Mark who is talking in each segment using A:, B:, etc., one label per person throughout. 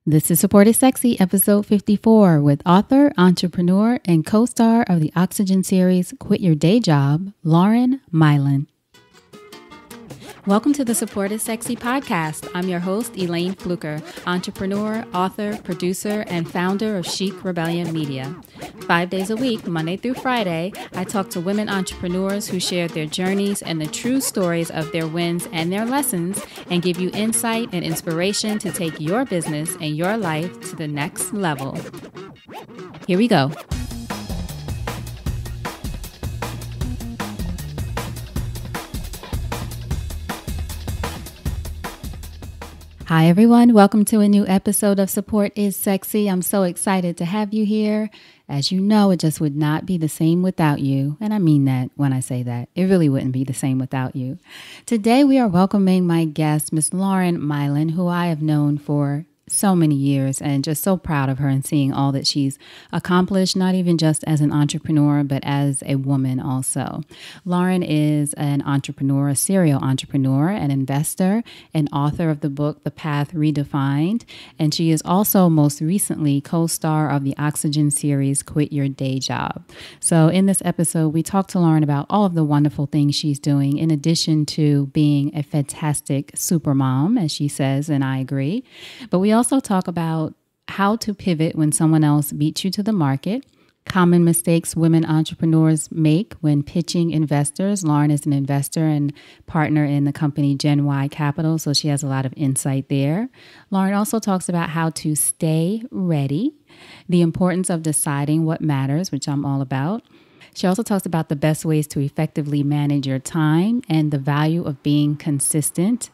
A: This is Support is Sexy, episode 54, with author, entrepreneur, and co-star of the Oxygen series, Quit Your Day Job, Lauren Maillian. Welcome to the Support is Sexy podcast. I'm your host, Elayne Fluker, entrepreneur, author, producer, and founder of Chic Rebellion Media. 5 days a week, Monday through Friday, I talk to women entrepreneurs who share their journeys and the true stories of their wins and their lessons, and give you insight and inspiration to take your business and your life to the next level. Here we go. Hi, everyone. Welcome to a new episode of Support is Sexy. I'm so excited to have you here. As you know, it just would not be the same without you. And I mean that when I say that. It really wouldn't be the same without you. Today, we are welcoming my guest, Miss Lauren Maillian, who I have known for so many years and just so proud of her and seeing all that she's accomplished, not even just as an entrepreneur, but as a woman also. Lauren is an entrepreneur, a serial entrepreneur, an investor, and author of the book, The Path Redefined. And she is also most recently co-star of the Oxygen series, Quit Your Day Job. So in this episode, we talked to Lauren about all of the wonderful things she's doing, in addition to being a fantastic supermom, as she says, and I agree. But we also talk about how to pivot when someone else beats you to the market, common mistakes women entrepreneurs make when pitching investors. Lauren is an investor and partner in the company Gen Y Capital, so she has a lot of insight there. Lauren also talks about how to stay ready, the importance of deciding what matters, which I'm all about. She also talks about the best ways to effectively manage your time and the value of being consistent.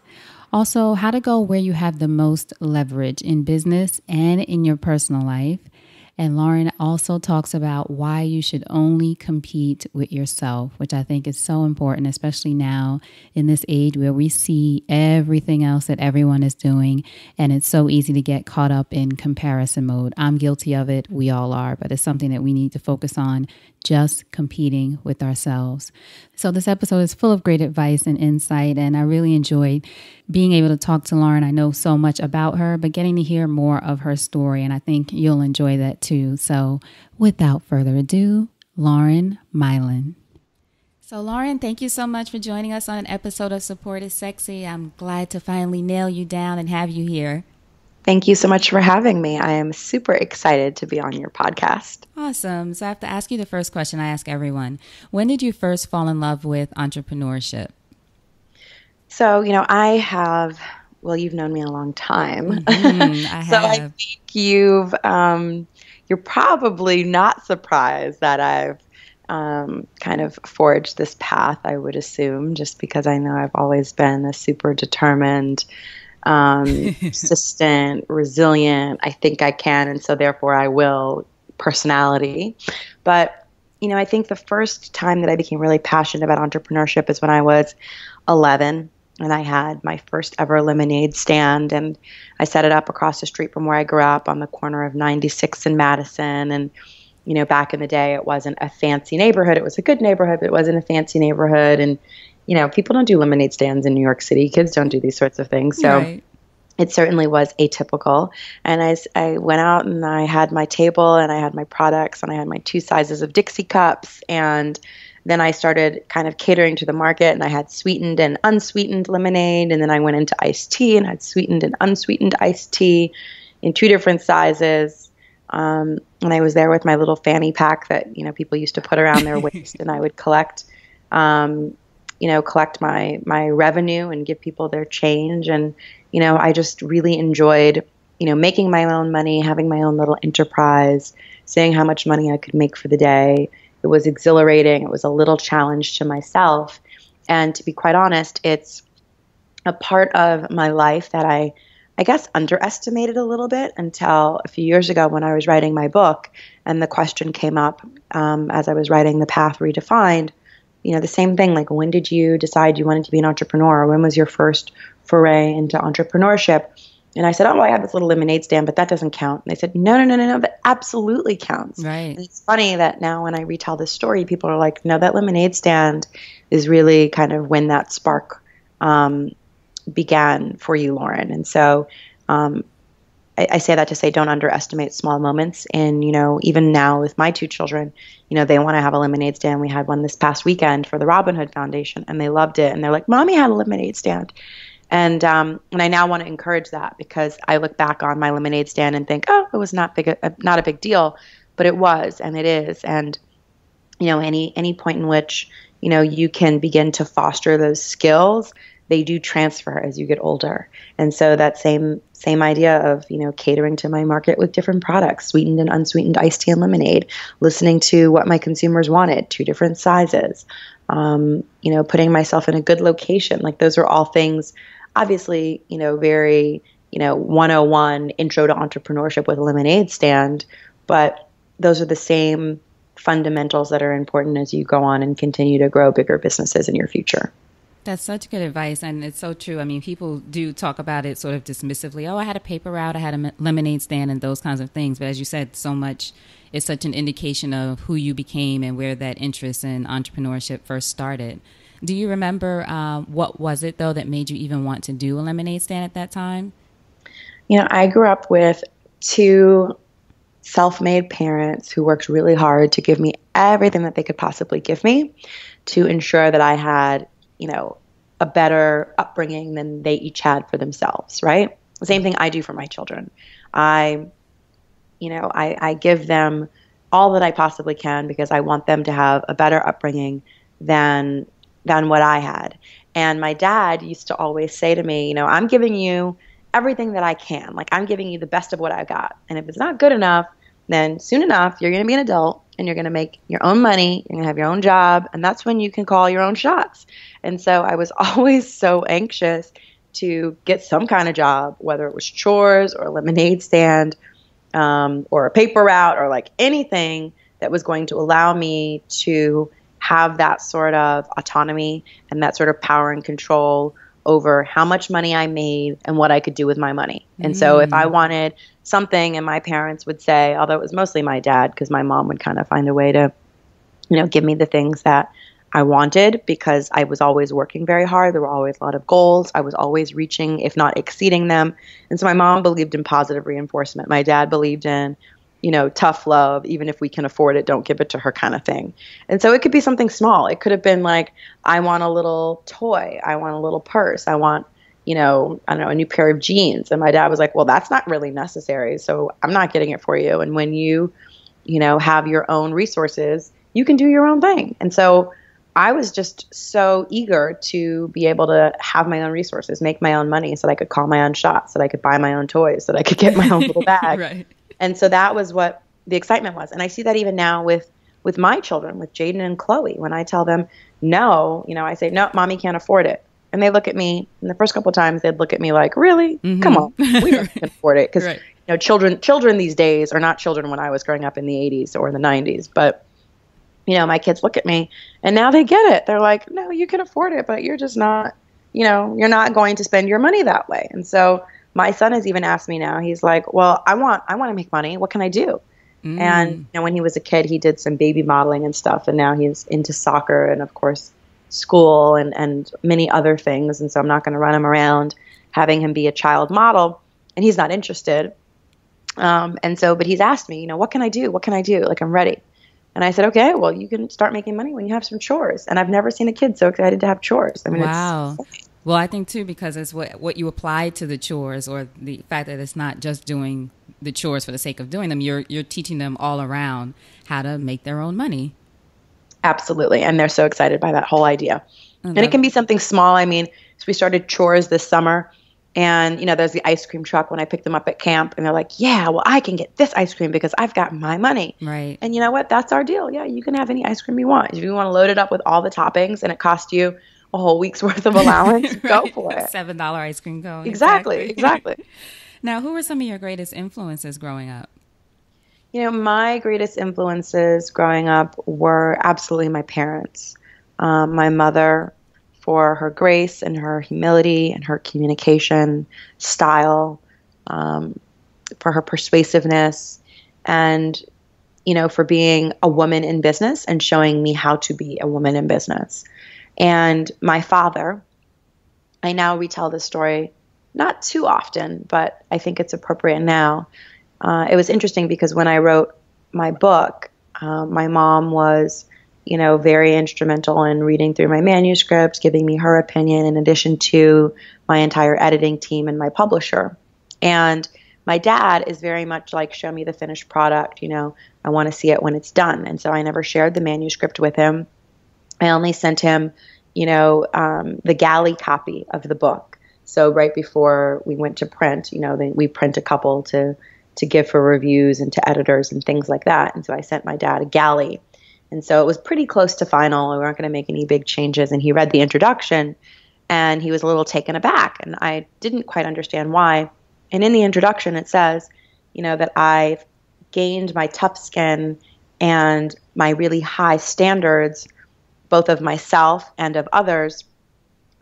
A: Also, how to go where you have the most leverage in business and in your personal life. And Lauren also talks about why you should only compete with yourself, which I think is so important, especially now in this age where we see everything else that everyone is doing. And it's so easy to get caught up in comparison mode. I'm guilty of it. We all are. But it's something that we need to focus on, just competing with ourselves. So this episode is full of great advice and insight, and I really enjoyed being able to talk to Lauren. I know so much about her, but getting to hear more of her story, and I think you'll enjoy that too. So without further ado, Lauren Maillian. So Lauren, thank you so much for joining us on an episode of Support is Sexy. I'm glad to finally nail you down and have you here.
B: Thank you so much for having me. I am super excited to be on your podcast.
A: Awesome. So I have to ask you the first question I ask everyone. When did you first fall in love with entrepreneurship?
B: So, you've known me a long time.
A: I
B: So I think you're probably not surprised that I've kind of forged this path, I would assume, just because I know I've always been a super determined, persistent, resilient, I think I can, and so therefore I will personality. But, I think the first time that I became really passionate about entrepreneurship is when I was 11 and I had my first ever lemonade stand, and I set it up across the street from where I grew up on the corner of 96th and Madison. And, back in the day, it wasn't a fancy neighborhood. It was a good neighborhood, but it wasn't a fancy neighborhood. And people don't do lemonade stands in New York City. Kids don't do these sorts of things. So
A: right.
B: It certainly was atypical. And I went out and I had my table and I had my products and I had my 2 sizes of Dixie cups. And then I started kind of catering to the market, and I had sweetened and unsweetened lemonade. And then I went into iced tea and had sweetened and unsweetened iced tea in 2 different sizes. And I was there with my little fanny pack that, people used to put around their waist, and I would collect my revenue and give people their change. And, I just really enjoyed, making my own money, having my own little enterprise, seeing how much money I could make for the day. It was exhilarating. It was a little challenge to myself. And to be quite honest, it's a part of my life that I guess underestimated a little bit until a few years ago when I was writing my book, and the question came up as I was writing The Path Redefined. The same thing, like, when did you decide you wanted to be an entrepreneur? When was your first foray into entrepreneurship? And I said, oh, well, I have this little lemonade stand, but that doesn't count. And they said, no, that absolutely counts.
A: Right.
B: And it's funny that now when I retell this story, people are like, no, that lemonade stand is really kind of when that spark began for you, Lauren. And so I say that to say don't underestimate small moments. And, even now with my 2 children, they want to have a lemonade stand. We had one this past weekend for the Robin Hood Foundation, and they loved it. And they're like, Mommy had a lemonade stand. And I now want to encourage that, because I look back on my lemonade stand and think, oh, it was not a big deal, but it was, and it is. And, any point in which, you can begin to foster those skills, they do transfer as you get older. And so that same idea of, catering to my market with different products, sweetened and unsweetened iced tea and lemonade, listening to what my consumers wanted, 2 different sizes, putting myself in a good location. Like, those are all things, obviously, very, 101 intro to entrepreneurship with a lemonade stand, but those are the same fundamentals that are important as you go on and continue to grow bigger businesses in your future.
A: That's such good advice, and it's so true. I mean, people do talk about it sort of dismissively. Oh, I had a paper route, I had a lemonade stand, and those kinds of things. But as you said, so much is such an indication of who you became and where that interest in entrepreneurship first started. Do you remember what was it, though, that made you even want to do a lemonade stand at that time?
B: I grew up with 2 self-made parents who worked really hard to give me everything that they could possibly give me to ensure that I had, a better upbringing than they each had for themselves, right? The same thing I do for my children. I give them all that I possibly can because I want them to have a better upbringing than what I had. And my dad used to always say to me, I'm giving you everything that I can. Like, I'm giving you the best of what I got. And if it's not good enough, then soon enough, you're going to be an adult and you're going to make your own money. You're going to have your own job. And that's when you can call your own shots. And so I was always so anxious to get some kind of job, whether it was chores or a lemonade stand, or a paper route, or like anything that was going to allow me to have that sort of autonomy and that sort of power and control over how much money I made and what I could do with my money. And so if I wanted something, and my parents would say, although it was mostly my dad, because my mom would kind of find a way to, give me the things that I wanted, because I was always working very hard. There were always a lot of goals. I was always reaching, if not exceeding them. And so my mom believed in positive reinforcement. My dad believed in, tough love, even if we can afford it, don't give it to her kind of thing. And so it could be something small. It could have been like, I want a little toy. I want a little purse. I want, I don't know, a new pair of jeans. And my dad was like, well, that's not really necessary, so I'm not getting it for you. And when you, have your own resources, you can do your own thing. And so I was just so eager to be able to have my own resources, make my own money, so that I could call my own shots, so that I could buy my own toys, so that I could get my own little bag.
A: Right.
B: And so that was what the excitement was. And I see that even now with my children, with Jaden and Chloe. When I tell them no, I say, no, mommy can't afford it. And they look at me, and the first couple of times they'd look at me like, really? Mm-hmm. Come on, we don't can afford it. Because right. Children these days are not children when I was growing up in the 80s or the 90s. But, my kids look at me, and now they get it. They're like, no, you can afford it, but you're just not, you're not going to spend your money that way. And so my son has even asked me now, he's like, well, I want to make money. What can I do? And when he was a kid, he did some baby modeling and stuff. And now he's into soccer and, of course, school and many other things. And so I'm not going to run him around having him be a child model. And he's not interested. But he's asked me, what can I do? What can I do? Like, I'm ready. And I said, okay, well, you can start making money when you have some chores. And I've never seen a kid so excited to have chores. I mean,
A: wow.
B: It's
A: well, I think, too, because it's what you apply to the chores, or the fact that it's not just doing the chores for the sake of doing them. You're teaching them all around how to make their own money.
B: Absolutely. And they're so excited by that whole idea. And it can be something small. I mean, so we started chores this summer. And, there's the ice cream truck when I pick them up at camp. And they're like, yeah, well, I can get this ice cream because I've got my money.
A: Right.
B: And you know what? That's our deal. Yeah, you can have any ice cream you want. If you want to load it up with all the toppings and it costs you a whole week's worth of allowance,
A: right.
B: Go for it.
A: $7 ice cream cone.
B: Exactly.
A: Now, who were some of your greatest influences growing up?
B: My greatest influences growing up were absolutely my parents. My mother, for her grace and her humility and her communication style, for her persuasiveness, and, for being a woman in business and showing me how to be a woman in business. And my father, I now retell this story not too often, but I think it's appropriate now. It was interesting because when I wrote my book, my mom was, very instrumental in reading through my manuscripts, giving me her opinion in addition to my entire editing team and my publisher. And my dad is very much like, show me the finished product. I want to see it when it's done. And so I never shared the manuscript with him. I only sent him, the galley copy of the book. So right before we went to print, we print a couple to give for reviews and to editors and things like that. And so I sent my dad a galley. And so it was pretty close to final. We weren't going to make any big changes. And he read the introduction and he was a little taken aback. And I didn't quite understand why. And in the introduction, it says, that I've gained my tough skin and my really high standards, both of myself and of others,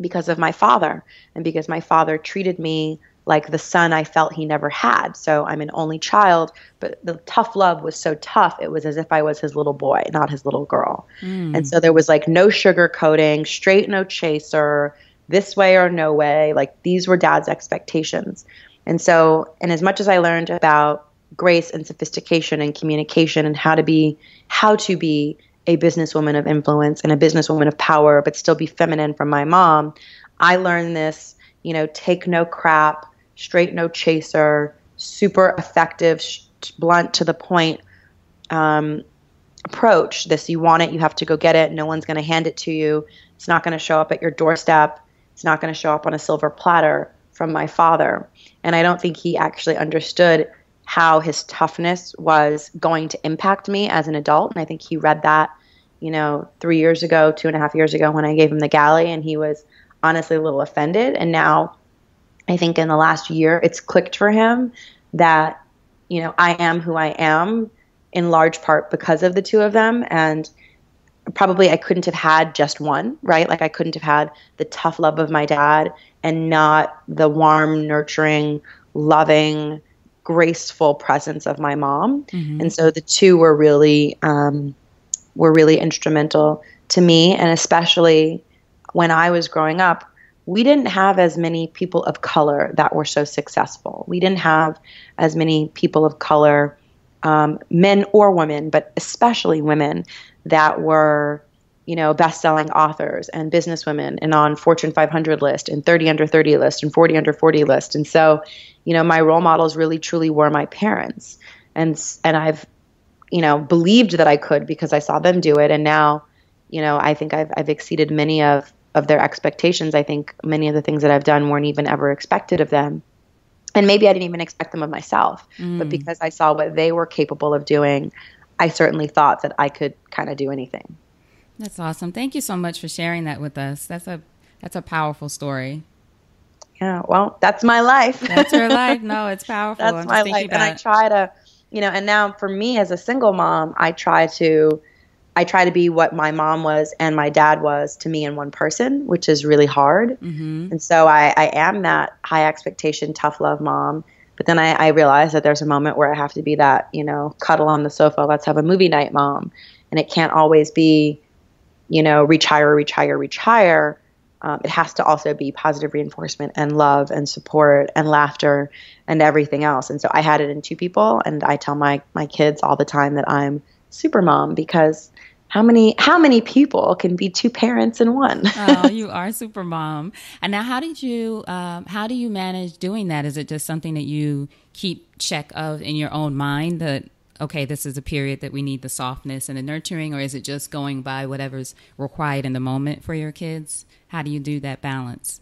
B: because of my father and because my father treated me like the son I felt he never had. So I'm an only child, but the tough love was so tough, it was as if I was his little boy, not his little girl. And so there was like no sugarcoating, straight no chaser, this way or no way. Like these were dad's expectations. And so, and as much as I learned about grace and sophistication and communication and how to be a businesswoman of influence and a businesswoman of power, but still be feminine from my mom, I learned this, take no crap, straight no chaser, super effective, blunt to the point approach. This, you want it, you have to go get it. No one's going to hand it to you. It's not going to show up at your doorstep. It's not going to show up on a silver platter from my father. And I don't think he actually understood how his toughness was going to impact me as an adult. And I think he read that, 3 years ago, 2.5 years ago when I gave him the galley, and he was honestly a little offended. And now I think in the last year, it's clicked for him that, I am who I am in large part because of the two of them. And probably I couldn't have had just one, right? Like I couldn't have had the tough love of my dad and not the warm, nurturing, loving, graceful presence of my mom. And so the two were really instrumental to me. And especially when I was growing up, we didn't have as many people of color that were so successful. We didn't have as many people of color, men or women, but especially women that were, best-selling authors and businesswomen and on Fortune 500 list and 30 under 30 list and 40 under 40 list. And so, my role models really truly were my parents. And I've, believed that I could because I saw them do it. And now, I think I've exceeded many of their expectations. I think many of the things that I've done weren't even ever expected of them. And maybe I didn't even expect them of myself, but because I saw what they were capable of doing, I certainly thought that I could kind of do anything.
A: That's awesome. Thank you so much for sharing that with us. That's a powerful story.
B: Yeah, well, that's my life.
A: That's your life. No, it's powerful.
B: That's my life. And I try to, and now for me as a single mom, I try to be what my mom was and my dad was to me in one person, which is really hard. And so I am that high expectation, tough love mom. But then I realize that there's a moment where I have to be that, cuddle on the sofa, let's have a movie night mom. And it can't always be, reach higher. It has to also be positive reinforcement and love and support and laughter and everything else. And so I had it in two people, and I tell my kids all the time that I'm supermom because how many people can be two parents in one?
A: Oh, you are supermom. And now how do you manage doing that? Is it just something that you keep check of in your own mind that, okay, this is a period that we need the softness and the nurturing, or is it just going by whatever's required in the moment for your kids? How do you do that balance?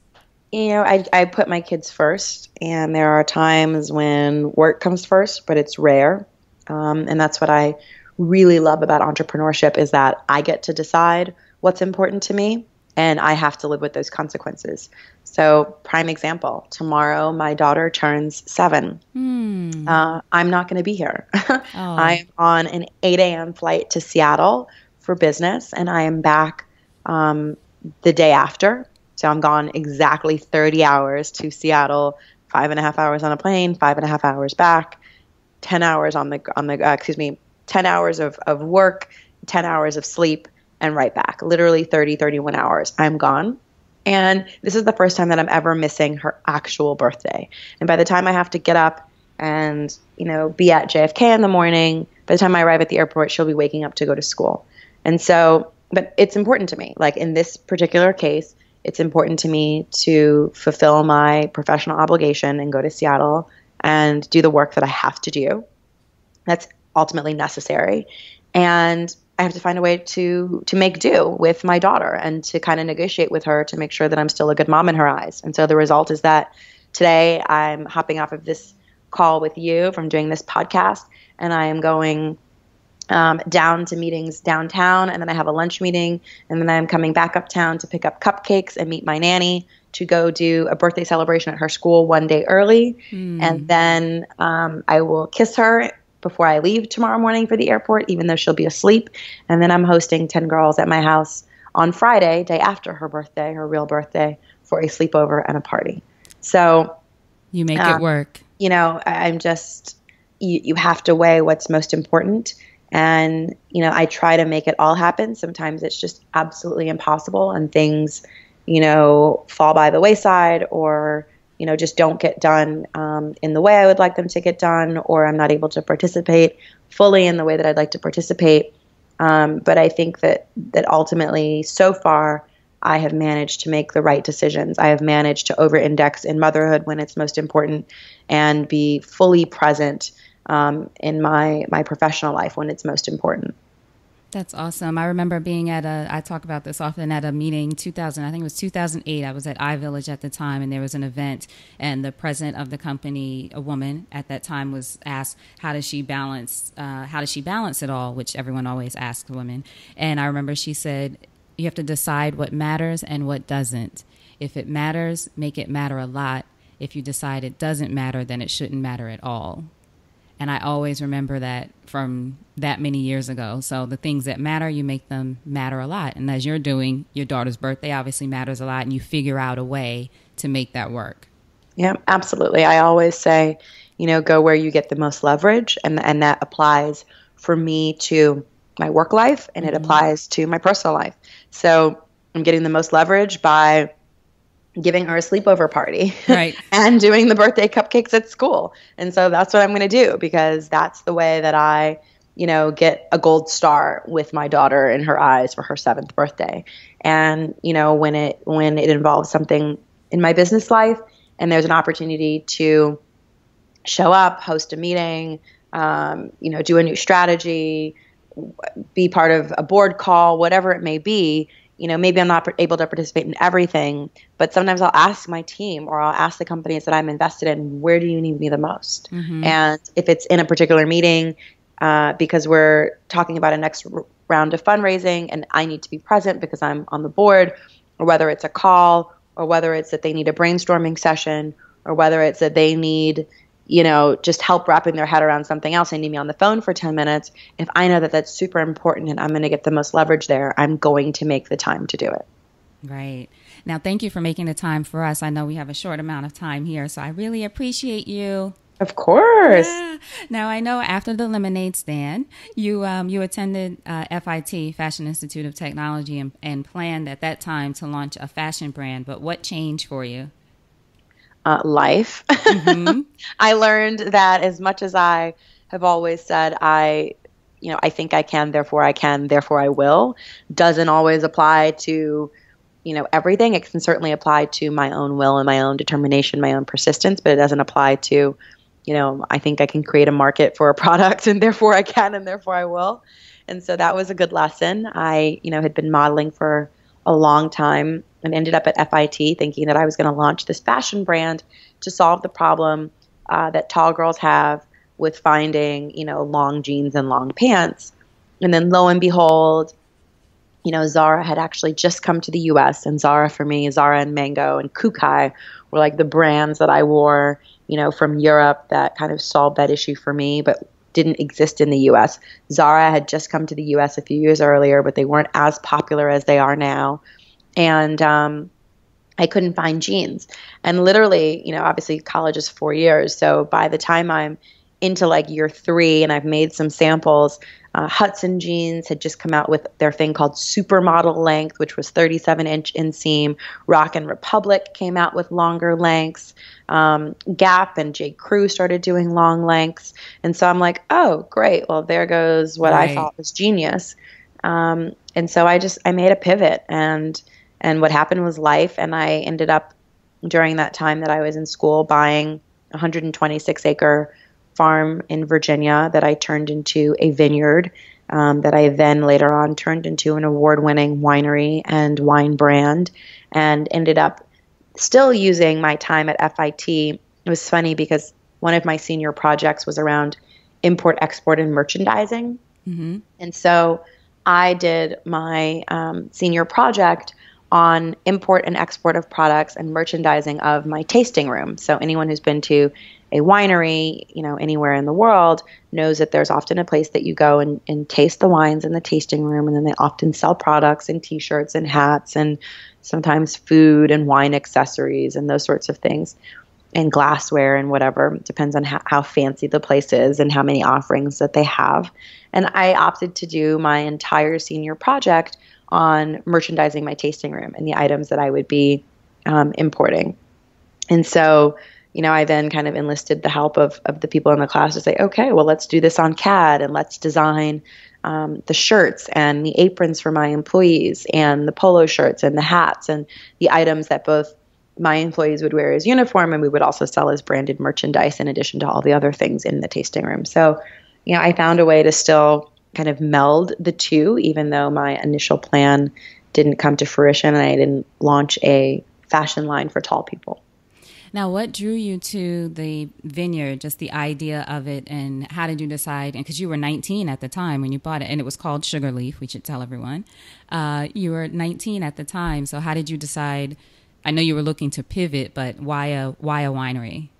B: I put my kids first, and there are times when work comes first, but it's rare. And that's what I really love about entrepreneurship is that I get to decide what's important to me, and I have to live with those consequences. So prime example, tomorrow my daughter turns 7. I'm not going to be here. I'm on an 8 a.m. flight to Seattle for business, and I am back the day after. So I'm gone exactly 30 hours to Seattle, 5.5 hours on a plane, 5.5 hours back, 10 hours 10 hours of work, 10 hours of sleep, and right back. Literally 30, 31 hours. I'm gone. And this is the first time that I'm ever missing her actual birthday. And by the time I have to get up and, be at JFK in the morning, by the time I arrive at the airport, she'll be waking up to go to school. And so, but it's important to me. Like in this particular case, it's important to me to fulfill my professional obligation and go to Seattle and do the work that I have to do. That's ultimately necessary. And I have to find a way to make do with my daughter and to kind of negotiate with her to make sure that I'm still a good mom in her eyes. And so the result is that today I'm hopping off of this call with you from doing this podcast, and I am going down to meetings downtown, and then I have a lunch meeting, and then I'm coming back uptown to pick up cupcakes and meet my nanny to go do a birthday celebration at her school one day early. And then I will kiss her before I leave tomorrow morning for the airport, even though she'll be asleep. And then I'm hosting 10 girls at my house on Friday, day after her birthday, her real birthday, for a sleepover and a party. So
A: you make it work.
B: I'm just, you have to weigh what's most important. And, I try to make it all happen. Sometimes it's just absolutely impossible and things, fall by the wayside or, just don't get done in the way I would like them to get done, or I'm not able to participate fully in the way that I'd like to participate. But I think that ultimately, so far, I have managed to make the right decisions. I have managed to over-index in motherhood when it's most important and be fully present in my professional life when it's most important.
A: That's awesome. I remember being I talk about this often, at a meeting, I think it was 2008. I was at iVillage at the time, and there was an event, and the president of the company, a woman at that time, was asked, how does she balance it all, which everyone always asks women. And I remember she said, you have to decide what matters and what doesn't. If it matters, make it matter a lot. If you decide it doesn't matter, then it shouldn't matter at all. And I always remember that from that many years ago. So the things that matter, you make them matter a lot. And as you're doing, your daughter's birthday obviously matters a lot, and you figure out a way to make that work.
B: Yeah, absolutely. I always say, go where you get the most leverage. And that applies for me to my work life, and it applies to my personal life. So I'm getting the most leverage by giving her a sleepover party,
A: right,
B: and doing the birthday cupcakes at school. And so that's what I'm going to do, because that's the way that I, get a gold star with my daughter in her eyes for her 7th birthday. And, when it involves something in my business life and there's an opportunity to show up, host a meeting, do a new strategy, be part of a board call, whatever it may be, maybe I'm not able to participate in everything, but sometimes I'll ask my team, or I'll ask the companies that I'm invested in, where do you need me the most? And if it's in a particular meeting, because we're talking about a next round of fundraising and I need to be present because I'm on the board, or whether it's a call, or whether it's that they need a brainstorming session, or whether it's that they need, just help wrapping their head around something else, they need me on the phone for 10 minutes. If I know that that's super important and I'm going to get the most leverage there, I'm going to make the time to do it.
A: Right. Now, thank you for making the time for us. I know we have a short amount of time here, so I really appreciate you.
B: Of course.
A: Yeah. Now, I know after the lemonade stand, you attended FIT, Fashion Institute of Technology, and planned at that time to launch a fashion brand. But what changed for you?
B: Life. I learned that as much as I have always said, I think I can, therefore I will, doesn't always apply to, everything. It can certainly apply to my own will and my own determination, my own persistence, but it doesn't apply to, I think I can create a market for a product and therefore I can and therefore I will. And so that was a good lesson. I, had been modeling for a long time and ended up at FIT thinking that I was going to launch this fashion brand to solve the problem that tall girls have with finding, long jeans and long pants. And then lo and behold, Zara had actually just come to the US, and Zara for me, Zara and Mango and Kukai were like the brands that I wore, from Europe that kind of solved that issue for me, but didn't exist in the US. Zara had just come to the US a few years earlier, but they weren't as popular as they are now. And I couldn't find jeans. And literally, obviously college is 4 years. So by the time I'm into like year 3 and I've made some samples. Hudson Jeans had just come out with their thing called Supermodel length, which was 37-inch inseam. Rock and Republic came out with longer lengths. Gap and J. Crew started doing long lengths. And so I'm like, oh, great. Well, there goes what I thought was genius. And so I made a pivot, and what happened was life. And I ended up, during that time that I was in school, buying a 126-acre farm in Virginia that I turned into a vineyard, that I then later on turned into an award-winning winery and wine brand, and ended up still using my time at FIT. It was funny because one of my senior projects was around import, export, and merchandising. Mm-hmm. And so I did my senior project on import and export of products and merchandising of my tasting room. So anyone who's been to a winery, anywhere in the world, knows that there's often a place that you go and taste the wines in the tasting room, and then they often sell products and T-shirts and hats and sometimes food and wine accessories and those sorts of things, and glassware and whatever. It depends on how fancy the place is and how many offerings that they have. And I opted to do my entire senior project on merchandising my tasting room and the items that I would be importing. And so, I then kind of enlisted the help of the people in the class to say, okay, well, let's do this on CAD, and let's design the shirts and the aprons for my employees, and the polo shirts and the hats and the items that both my employees would wear as uniform, and we would also sell as branded merchandise in addition to all the other things in the tasting room. So, I found a way to still kind of meld the two, even though my initial plan didn't come to fruition and I didn't launch a fashion line for tall people.
A: Now, what drew you to the vineyard, just the idea of it, and how did you decide? And because you were 19 at the time when you bought it, and it was called Sugar Leaf, we should tell everyone. You were 19 at the time, so how did you decide? I know you were looking to pivot, but why a winery?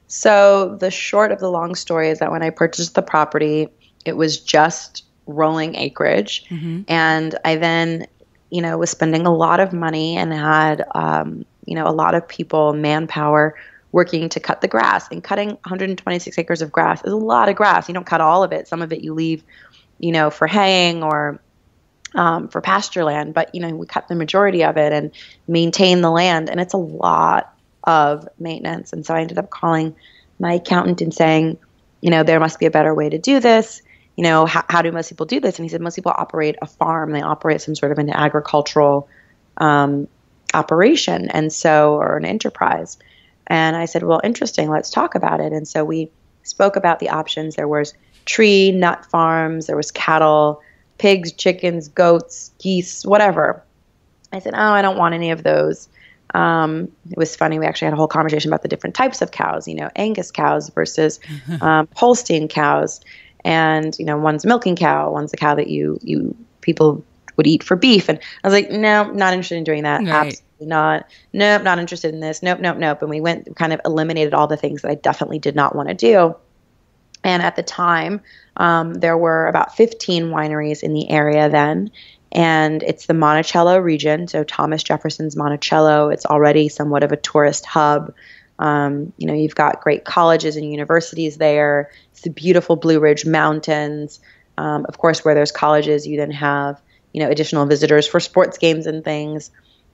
B: So the short of the long story is that when I purchased the property, it was just rolling acreage. Mm-hmm. And I then, was spending a lot of money and had, a lot of people, manpower, working to cut the grass. And cutting 126 acres of grass is a lot of grass. You don't cut all of it. Some of it you leave, for haying or for pasture land. But, we cut the majority of it and maintain the land. And it's a lot of maintenance. And so I ended up calling my accountant and saying, there must be a better way to do this. How do most people do this? And he said, most people operate a farm. They operate some sort of an agricultural operation, or an enterprise. And I said, well, interesting. Let's talk about it. And so we spoke about the options. There was tree, nut farms. There was cattle, pigs, chickens, goats, geese, whatever. I said, oh, I don't want any of those. It was funny. We actually had a whole conversation about the different types of cows, Angus cows versus Holstein cows. And, one's a milking cow, one's a cow that you people would eat for beef. And I was like, no, not interested in doing that. Right. Absolutely not. Nope, not interested in this. Nope. And we kind of eliminated all the things that I definitely did not want to do. And at the time, there were about 15 wineries in the area then. And it's the Monticello region. So Thomas Jefferson's Monticello. It's already somewhat of a tourist hub. You've got great colleges and universities there. It's the beautiful Blue Ridge Mountains. Of course, where there's colleges, you then have, additional visitors for sports games and things.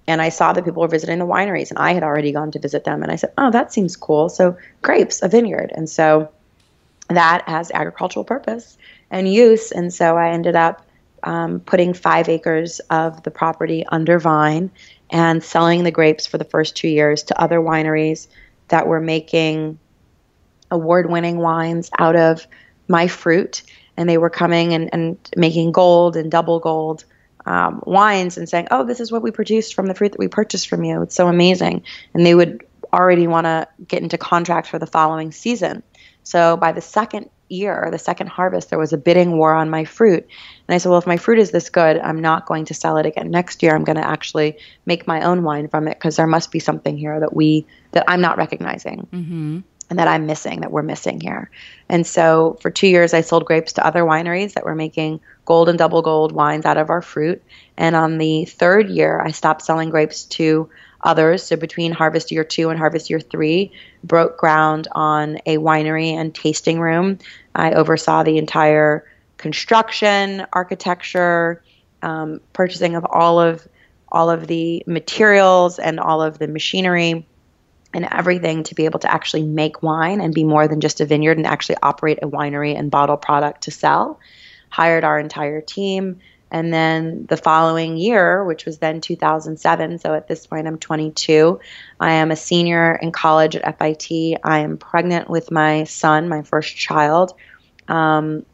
B: And I saw that people were visiting the wineries, and I had already gone to visit them. And I said, oh, that seems cool. So grapes, a vineyard. And so that has agricultural purpose and use. And so I ended up putting 5 acres of the property under vine and selling the grapes for the first 2 years to other wineries that were making award-winning wines out of my fruit. And they were coming and making gold and double gold wines and saying, oh, this is what we produced from the fruit that we purchased from you. It's so amazing. And they would already want to get into contracts for the following season. So by the second year, the second harvest, there was a bidding war on my fruit. And I said, well, if my fruit is this good, I'm not going to sell it again next year. I'm going to actually make my own wine from it, because there must be something here that I'm not recognizing. Mm-hmm. And that I'm missing, that we're missing here. And so for 2 years, I sold grapes to other wineries that were making gold and double gold wines out of our fruit. And on the third year, I stopped selling grapes to others. So between harvest year 2 and harvest year 3, broke ground on a winery and tasting room. I oversaw the entire construction, architecture, purchasing of all of the materials and all of the machinery and everything to be able to actually make wine and be more than just a vineyard and actually operate a winery and bottle product to sell. Hired our entire team. And then the following year, which was then 2007, so at this point I'm 22, I am a senior in college at FIT. I am pregnant with my son, my first child. So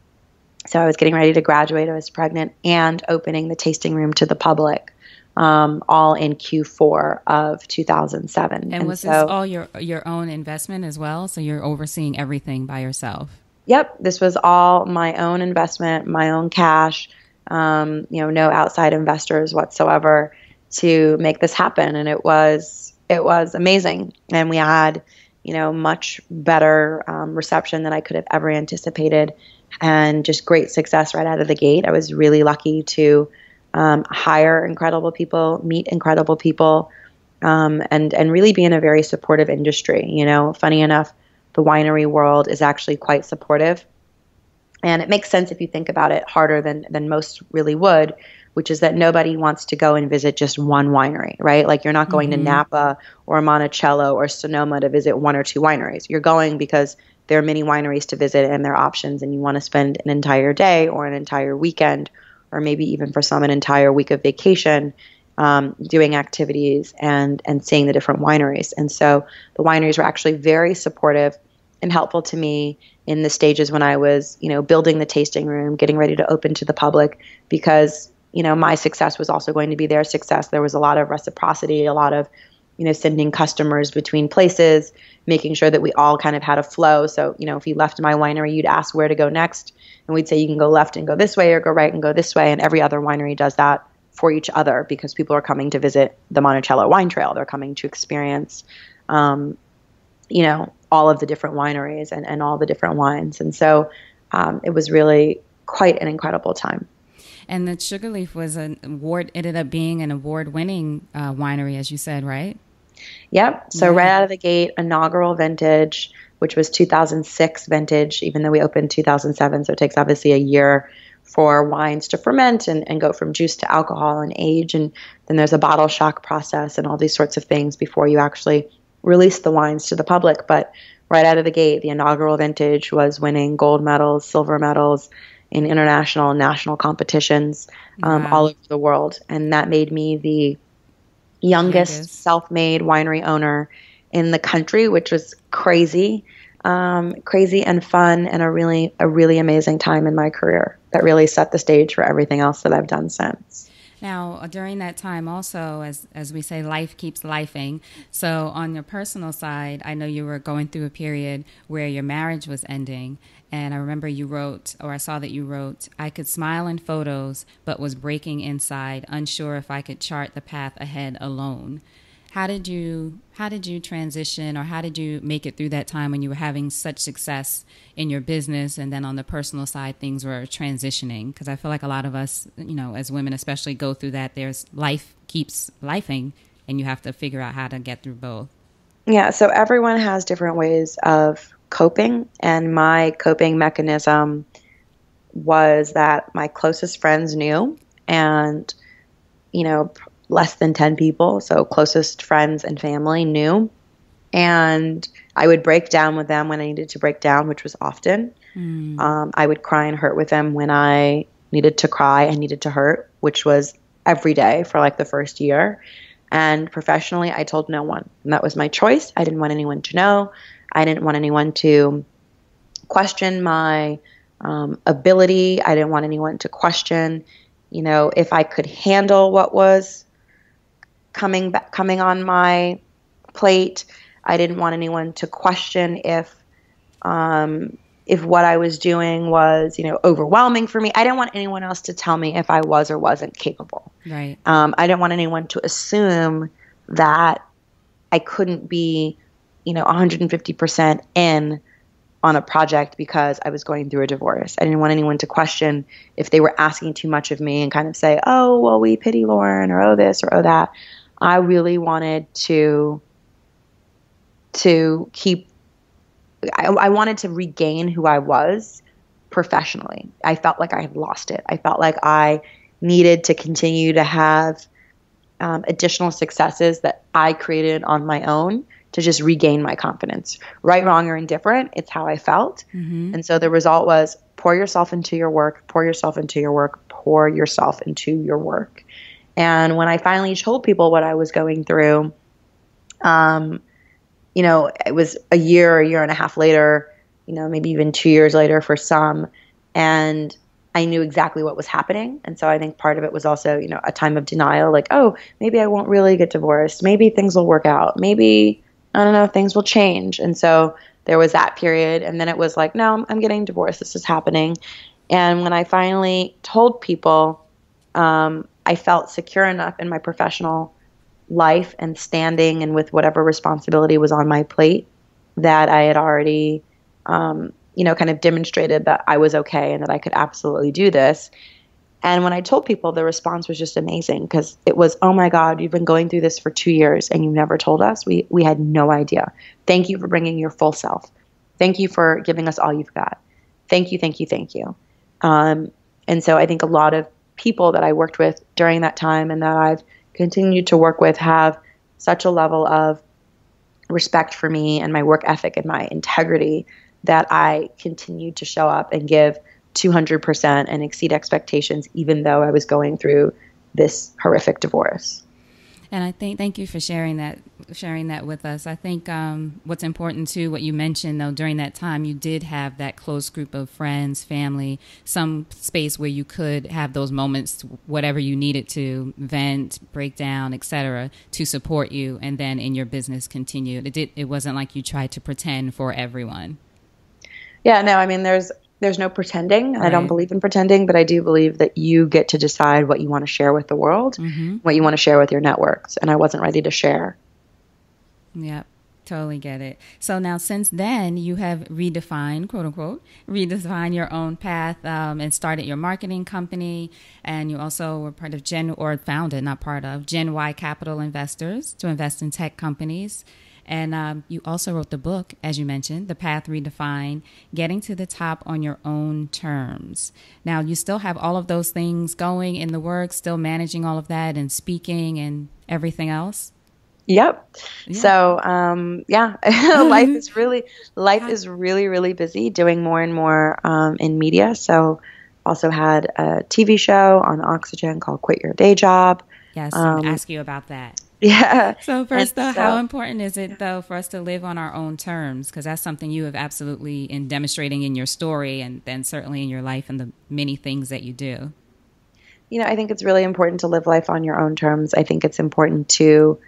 B: I was getting ready to graduate. I was pregnant and opening the tasting room to the public, all in Q4 of 2007.
A: And was this all your own investment as well? So you're overseeing everything by yourself?
B: Yep. This was all my own investment, my own cash, no outside investors whatsoever to make this happen. And it was amazing. And we had, much better reception than I could have ever anticipated, and just great success right out of the gate. I was really lucky to hire incredible people, meet incredible people, and really be in a very supportive industry. Funny enough, the winery world is actually quite supportive. And it makes sense if you think about it, harder than most really would, which is that nobody wants to go and visit just one winery, right? Like you're not going to Napa or Monticello or Sonoma to visit one or two wineries. You're going because there are many wineries to visit and their options, and you want to spend an entire day or an entire weekend, or maybe even for some an entire week of vacation, doing activities and seeing the different wineries. And so the wineries were actually very supportive and helpful to me in the stages when I was, building the tasting room, getting ready to open to the public, because, my success was also going to be their success. There was a lot of reciprocity, a lot of, sending customers between places, making sure that we all kind of had a flow. So, if you left my winery, you'd ask where to go next. And we'd say, you can go left and go this way, or go right and go this way. And every other winery does that for each other, because people are coming to visit the Monticello wine trail. They're coming to experience, all of the different wineries and all the different wines. And so it was really quite an incredible time.
A: And the Sugarleaf was ended up being an award-winning winery, as you said, right?
B: Yep. So right out of the gate, inaugural vintage, which was 2006 vintage, even though we opened 2007. So it takes obviously a year for wines to ferment and go from juice to alcohol and age. And then there's a bottle shock process and all these sorts of things before you actually release the wines to the public. But right out of the gate, the inaugural vintage was winning gold medals, silver medals in international and national competitions all over the world. And that made me the youngest self-made winery owner in the country, which was crazy and fun, and a really amazing time in my career that really set the stage for everything else that I've done since.
A: Now, during that time also, as we say, life keeps lifing. So on your personal side, I know you were going through a period where your marriage was ending. And I remember you wrote, or I saw that you wrote, I could smile in photos, but was breaking inside, unsure if I could chart the path ahead alone. How did you transition, or how did you make it through that time when you were having such success in your business, and then on the personal side things were transitioning? Because I feel like a lot of us, as women especially, go through that. There's life keeps lifing, and you have to figure out how to get through both.
B: Yeah, so everyone has different ways of coping, and my coping mechanism was that my closest friends knew, and less than 10 people, so closest friends and family knew. And I would break down with them when I needed to break down, which was often. I would cry and hurt with them when I needed to cry and needed to hurt, which was every day for like the first year. And professionally, I told no one. And that was my choice. I didn't want anyone to know. I didn't want anyone to question my ability. I didn't want anyone to question, if I could handle what was coming on my plate. I didn't want anyone to question if what I was doing was, overwhelming for me. I didn't want anyone else to tell me if I was or wasn't capable.
A: Right.
B: I didn't want anyone to assume that I couldn't be, 150% in on a project because I was going through a divorce. I didn't want anyone to question if they were asking too much of me and kind of say, oh, well, we pity Lauren, or oh this or oh that. I really wanted to keep, I wanted to regain who I was professionally. I felt like I had lost it. I felt like I needed to continue to have additional successes that I created on my own to just regain my confidence. Right, wrong, or indifferent, it's how I felt. And so the result was pour yourself into your work, pour yourself into your work, pour yourself into your work. And when I finally told people what I was going through, it was a year and a half later, maybe even 2 years later for some. And I knew exactly what was happening. And so I think part of it was also, a time of denial, like, oh, maybe I won't really get divorced. Maybe things will work out. Maybe, I don't know, things will change. And so there was that period. And then it was like, no, I'm getting divorced. This is happening. And when I finally told people, I felt secure enough in my professional life and standing and with whatever responsibility was on my plate that I had already, kind of demonstrated that I was okay and that I could absolutely do this. And when I told people, the response was just amazing, because it was, oh my God, you've been going through this for 2 years and you never told us. We had no idea. Thank you for bringing your full self. Thank you for giving us all you've got. Thank you, thank you, thank you. And so I think a lot of people that I worked with during that time and that I've continued to work with have such a level of respect for me and my work ethic and my integrity that I continued to show up and give 200% and exceed expectations, even though I was going through this horrific divorce.
A: And I think, thank you for sharing that with us. I think what's important too, what you mentioned though, during that time, you did have that close group of friends, family, some space where you could have those moments, whatever you needed to vent, break down, etc., to support you, and then in your business continue. It wasn't like you tried to pretend for everyone.
B: Yeah, no, I mean, there's no pretending. Right. I don't believe in pretending, but I do believe that you get to decide what you want to share with the world, what you want to share with your networks. And I wasn't ready to share.
A: Yep, totally get it. So now since then, you have redefined, quote unquote, redefined your own path and started your marketing company. And you also were part of founded Gen Y Capital Investors to invest in tech companies. And you also wrote the book, as you mentioned, The Path Redefined, Getting to the Top on Your Own Terms. Now, you still have all of those things going in the works, still managing all of that and speaking and everything else?
B: Yep. Yeah. So, life is really, really busy, doing more and more in media. So also had a TV show on Oxygen called Quit Your Day Job.
A: Yes, I'm going to ask you about that.
B: Yeah.
A: So first, how important is it, though, for us to live on our own terms? Because that's something you have absolutely in demonstrating in your story and then certainly in your life and the many things that you do.
B: I think it's really important to live life on your own terms. I think it's important to,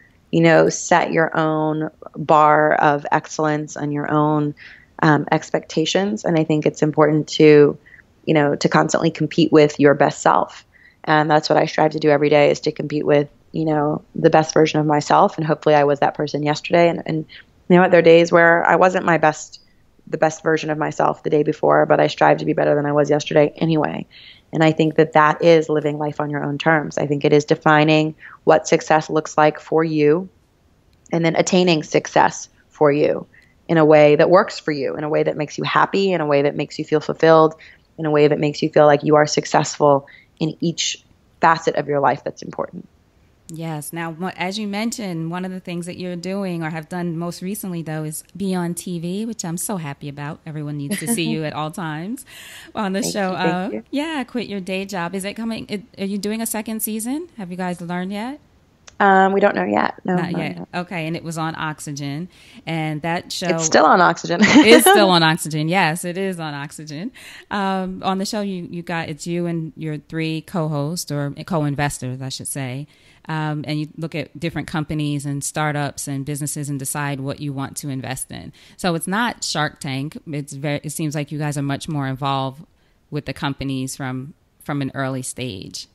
B: set your own bar of excellence and your own expectations. And I think it's important to, to constantly compete with your best self. And that's what I strive to do every day, is to compete with, the best version of myself. And hopefully I was that person yesterday. And you know what, there are days where I wasn't the best version of myself the day before, but I strive to be better than I was yesterday anyway. And I think that is living life on your own terms. I think it is defining what success looks like for you and then attaining success for you in a way that works for you, in a way that makes you happy, in a way that makes you feel fulfilled, in a way that makes you feel like you are successful in each facet of your life that's important.
A: Yes. Now, as you mentioned, one of the things that you're doing or have done most recently, though, is be on TV, which I'm so happy about. Everyone needs to see you at all times on the show.
B: Thank you.
A: Yeah, Quit Your Day Job. Is it coming? Are you doing a second season? Have you guys learned yet?
B: We don't know yet. No,
A: not yet. Okay, and it was on Oxygen, and that show
B: it's still on Oxygen.
A: It's still on Oxygen. Yes, it is on Oxygen. On the show, it's you and your 3 co-hosts or co-investors, I should say, and you look at different companies and startups and businesses and decide what you want to invest in. So it's not Shark Tank. It seems like you guys are much more involved with the companies from an early stage.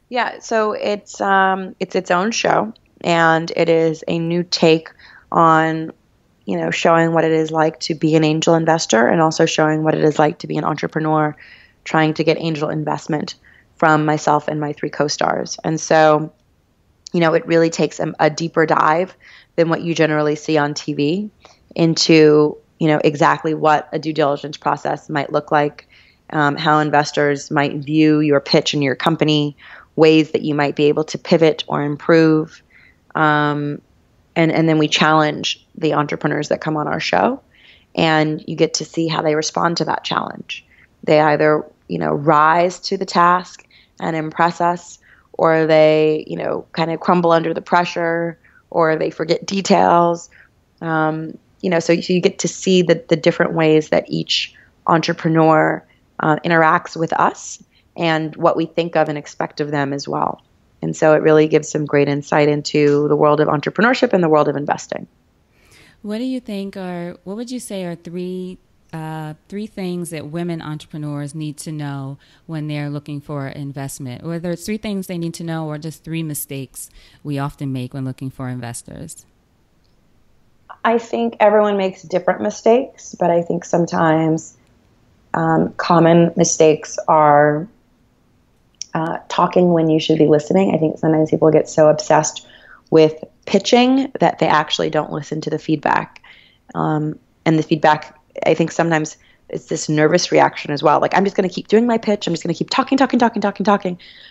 B: Yeah, so it's its own show, and it is a new take on, showing what it is like to be an angel investor and also showing what it is like to be an entrepreneur trying to get angel investment from myself and my 3 co-stars. And so it really takes a deeper dive than what you generally see on TV into, exactly what a due diligence process might look like, how investors might view your pitch and your company, ways that you might be able to pivot or improve. And then we challenge the entrepreneurs that come on our show, and you get to see how they respond to that challenge. They either, rise to the task and impress us, or they, kind of crumble under the pressure, or they forget details. So you get to see the different ways that each entrepreneur interacts with us and what we think of and expect of them as well. And so it really gives some great insight into the world of entrepreneurship and the world of investing.
A: What do you think what would you say are three things that women entrepreneurs need to know when they're looking for investment? Whether it's three things they need to know or just three mistakes we often make when looking for investors?
B: I think everyone makes different mistakes, but I think sometimes common mistakes are talking when you should be listening. I think sometimes people get so obsessed with pitching that they actually don't listen to the feedback. And the feedback, I think sometimes it's this nervous reaction as well. Like, I'm just going to keep doing my pitch. I'm just going to keep talking,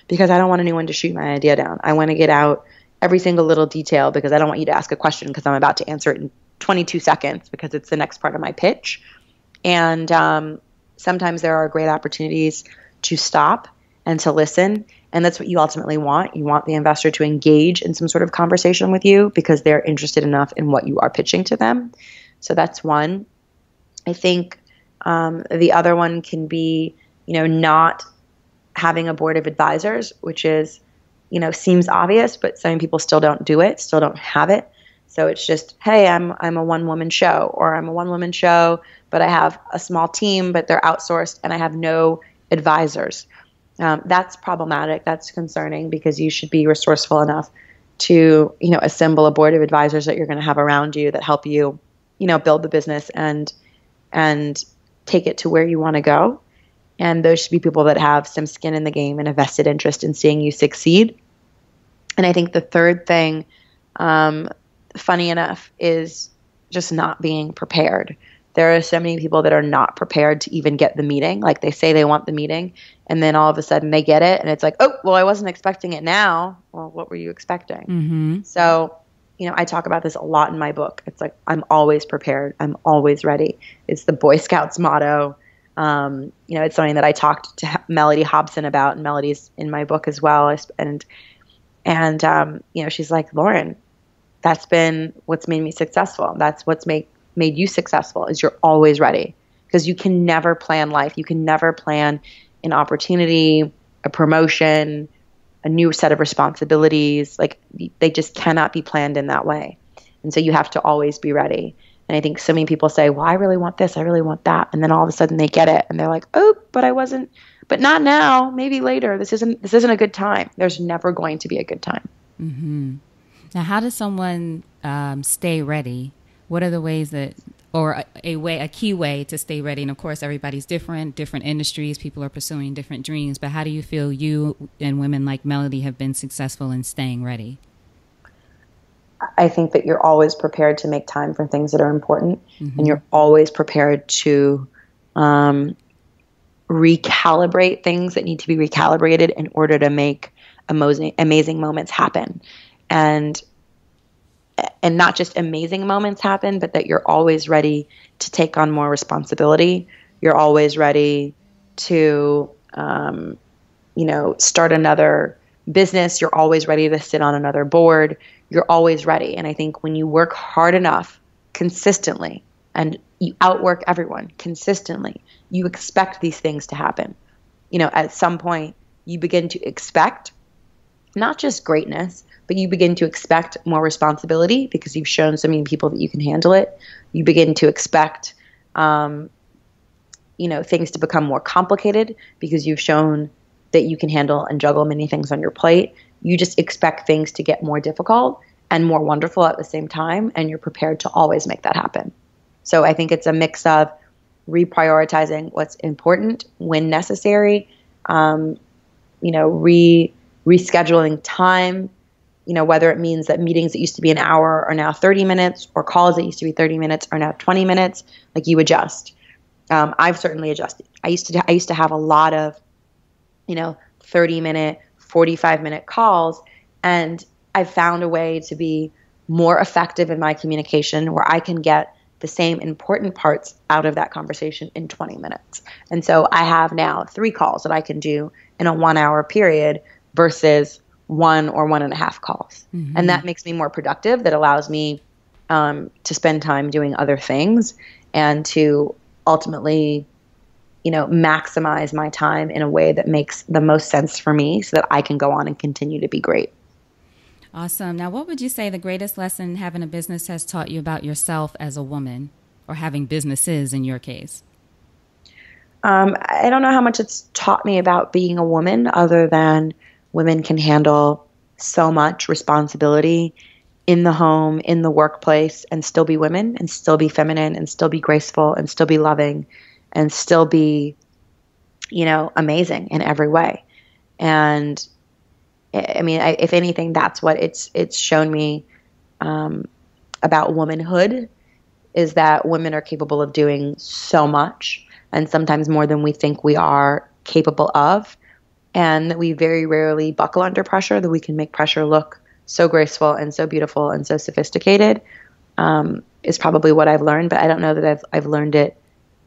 B: because I don't want anyone to shoot my idea down. I want to get out every single little detail because I don't want you to ask a question because I'm about to answer it in 22 seconds because it's the next part of my pitch. And sometimes there are great opportunities to stop and to listen. And that's what you ultimately want. You want the investor to engage in some sort of conversation with you because they're interested enough in what you are pitching to them. So that's one. I think the other one can be, not having a board of advisors, which is, seems obvious, but some people still don't do it, still don't have it. So it's just, hey, I'm a one-woman show, or I'm a one-woman show, but I have a small team, but they're outsourced, and I have no advisors. That's problematic. That's concerning because you should be resourceful enough to, assemble a board of advisors that you're going to have around you that help you, build the business and take it to where you want to go. And those should be people that have some skin in the game and a vested interest in seeing you succeed. And I think the third thing, funny enough, is just not being prepared. There are so many people that are not prepared to even get the meeting. Like, they say they want the meeting, and then all of a sudden they get it, and it's like, oh, well, I wasn't expecting it now. Well, what were you expecting? Mm-hmm. So, I talk about this a lot in my book. It's like, I'm always prepared. I'm always ready. It's the Boy Scouts motto. It's something that I talked to Melody Hobson about, and Melody's in my book as well. And she's like, Lauren, that's been what's made me successful. That's what's made you successful, is you're always ready, because you can never plan life. You can never plan an opportunity, a promotion, a new set of responsibilities. Like, they just cannot be planned in that way. And so you have to always be ready. And I think so many people say, well, I really want this, I really want that. And then all of a sudden they get it and they're like, oh, but not now, maybe later. This isn't a good time. There's never going to be a good time.
A: Mm-hmm. Now, how does someone stay ready? What are the ways or a key way to stay ready? And of course, everybody's different industries, people are pursuing different dreams, but how do you feel you and women like Melody have been successful in staying ready?
B: I think that you're always prepared to make time for things that are important, mm-hmm. and you're always prepared to recalibrate things that need to be recalibrated in order to make amazing moments happen. And not just amazing moments happen, but that you're always ready to take on more responsibility. You're always ready to, start another business. You're always ready to sit on another board. You're always ready. And I think when you work hard enough consistently and you outwork everyone consistently, you expect these things to happen. At some point you begin to expect not just greatness, but you begin to expect more responsibility because you've shown so many people that you can handle it. You begin to expect, things to become more complicated because you've shown that you can handle and juggle many things on your plate. You just expect things to get more difficult and more wonderful at the same time, and you're prepared to always make that happen. So I think it's a mix of reprioritizing what's important when necessary, rescheduling time, whether it means that meetings that used to be an hour are now 30 minutes, or calls that used to be 30 minutes are now 20 minutes, like you adjust. I've certainly adjusted. I used to have a lot of, 30-minute, 45-minute calls, and I've found a way to be more effective in my communication where I can get the same important parts out of that conversation in 20 minutes. And so I have now 3 calls that I can do in a 1-hour period versus 1 or 1.5 calls. Mm-hmm. And that makes me more productive. That allows me to spend time doing other things and to ultimately, maximize my time in a way that makes the most sense for me so that I can go on and continue to be great.
A: Awesome. Now, what would you say the greatest lesson having a business has taught you about yourself as a woman, or having businesses in your case?
B: I don't know how much it's taught me about being a woman, other than women can handle so much responsibility in the home, in the workplace, and still be women, and still be feminine, and still be graceful, and still be loving, and still be, amazing in every way. And I mean, if anything, that's what it's shown me about womanhood, is that women are capable of doing so much, and sometimes more than we think we are capable of, and that we very rarely buckle under pressure, that we can make pressure look so graceful and so beautiful and so sophisticated, is probably what I've learned. But I don't know that I've learned it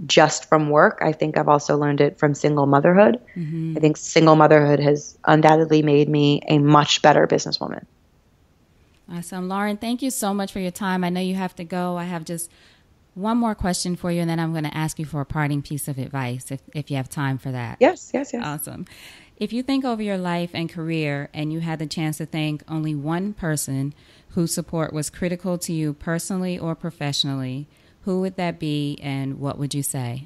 B: just from work. I think I've also learned it from single motherhood. Mm-hmm. I think single motherhood has undoubtedly made me a much better businesswoman.
A: Awesome. Lauren, thank you so much for your time. I know you have to go. I have just one more question for you, and then I'm going to ask you for a parting piece of advice if you have time for that.
B: Yes.
A: Awesome. If you think over your life and career and you had the chance to thank only one person whose support was critical to you personally or professionally, who would that be, and what would you say?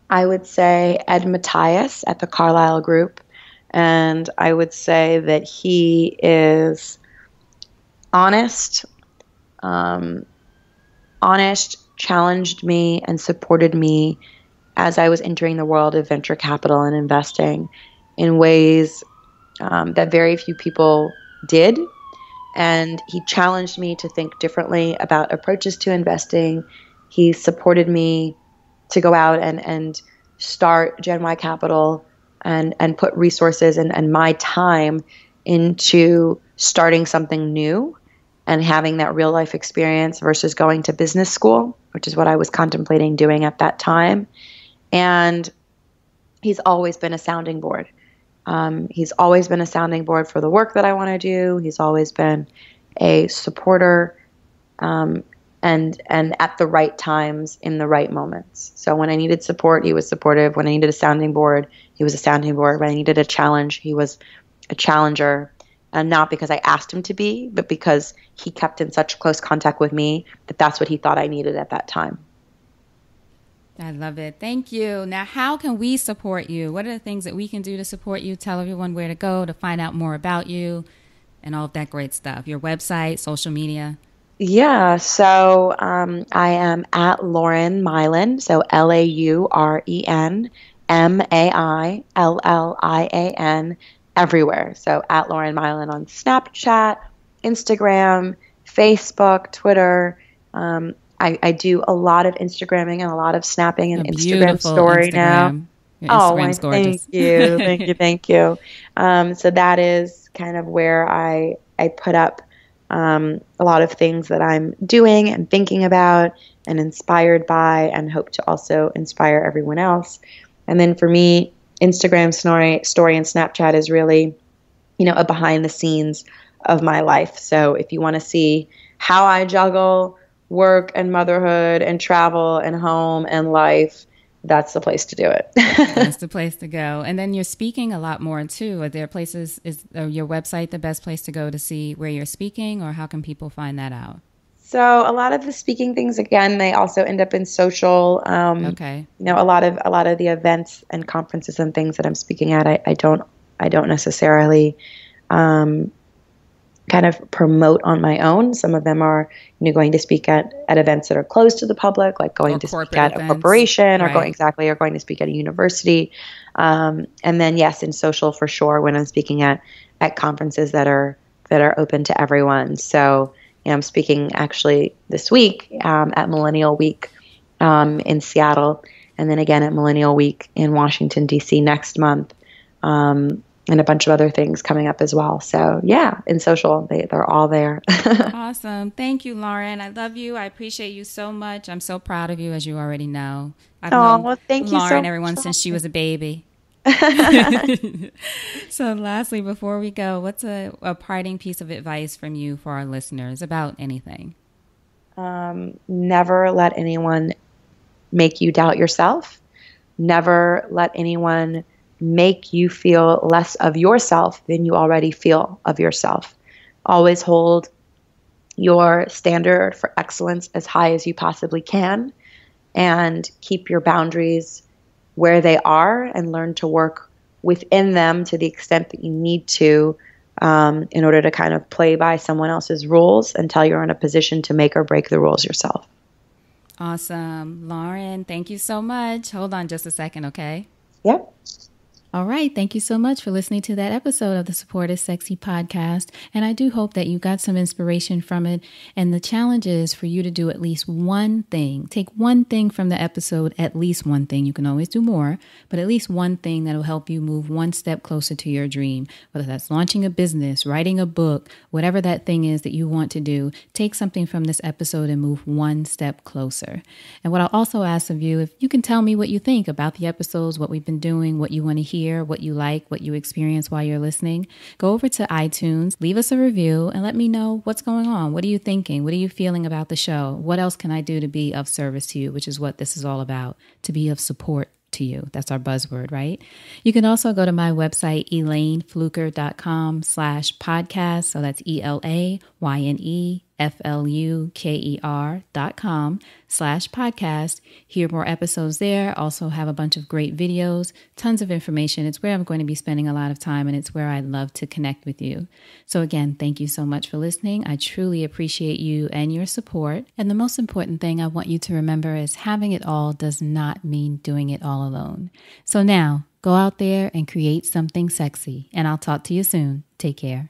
B: I would say Ed Matthias at the Carlyle Group. And I would say that he is honest, challenged me and supported me as I was entering the world of venture capital and investing in ways that very few people did. And he challenged me to think differently about approaches to investing. He supported me to go out and start Gen Y Capital and put resources and my time into starting something new and having that real life experience versus going to business school, which is what I was contemplating doing at that time. And he's always been a sounding board. He's always been a sounding board for the work that I want to do. He's always been a supporter, and at the right times in the right moments. So when I needed support, he was supportive. When I needed a sounding board, he was a sounding board. When I needed a challenge, he was a challenger. And not because I asked him to be, but because he kept in such close contact with me that that's what he thought I needed at that time.
A: I love it. Thank you. Now, how can we support you? What are the things that we can do to support you? Tell everyone where to go to find out more about you and all of that great stuff. Your website, social media.
B: Yeah. So I am at Lauren Maillian. So LaurenMaillian everywhere. So at Lauren Maillian on Snapchat, Instagram, Facebook, Twitter. I do a lot of Instagramming and a lot of snapping and Instagram story now.
A: Your Instagram's gorgeous.
B: Thank you. So that is kind of where I put up a lot of things that I'm doing and thinking about and inspired by, and hope to also inspire everyone else. And then for me, Instagram story and Snapchat is really, a behind the scenes of my life. So if you want to see how I juggle work and motherhood and travel and home and life, that's the place to do it.
A: That's the place to go. And then you're speaking a lot more too. Are there places, is your website the best place to go to see where you're speaking, or how can people find that out?
B: So a lot of the speaking things, again, they also end up in social.
A: Okay.
B: A lot of the events and conferences and things that I'm speaking at, I don't necessarily kind of promote on my own. Some of them are, going to speak at events that are closed to the public, like going to speak at a corporation, or going to speak at a university. And then yes, in social for sure, when I'm speaking at conferences that are open to everyone. So, I'm speaking actually this week at Millennial Week in Seattle, and then again at Millennial Week in Washington, D.C. next month. And a bunch of other things coming up as well. So yeah, in social, they're all there.
A: Awesome. Thank you, Lauren. I love you. I appreciate you so much. I'm so proud of you, as you already know. I've known
B: thank you,
A: Lauren,
B: so
A: everyone,
B: much.
A: since she was a baby. So lastly, before we go, what's a parting piece of advice from you for our listeners about anything?
B: Never let anyone make you doubt yourself. Never let anyone make you feel less of yourself than you already feel of yourself. Always hold your standard for excellence as high as you possibly can, and keep your boundaries where they are and learn to work within them to the extent that you need to in order to kind of play by someone else's rules until you're in a position to make or break the rules yourself.
A: Awesome. Lauren, thank you so much. Hold on just a second, okay?
B: Yep.
A: All right. Thank you so much for listening to that episode of the Support is Sexy podcast. And I do hope that you got some inspiration from it. And the challenge is for you to do at least one thing. Take one thing from the episode, at least one thing. You can always do more, but at least one thing that will help you move one step closer to your dream. Whether that's launching a business, writing a book, whatever that thing is that you want to do, take something from this episode and move one step closer. And what I'll also ask of you, if you can tell me what you think about the episodes, what we've been doing, what you want to hear, what you like, what you experience while you're listening, go over to iTunes, leave us a review, and let me know what's going on. What are you thinking? What are you feeling about the show? What else can I do to be of service to you, which is what this is all about, to be of support to you. That's our buzzword, right? You can also go to my website, elaynefluker.com/podcast. So that's ELAYNEFLUKER.com/podcast. Hear more episodes there. Also have a bunch of great videos, tons of information. It's where I'm going to be spending a lot of time, and it's where I love to connect with you. So again, thank you so much for listening. I truly appreciate you and your support. And the most important thing I want you to remember is having it all does not mean doing it all alone. So now, go out there and create something sexy, and I'll talk to you soon. Take care.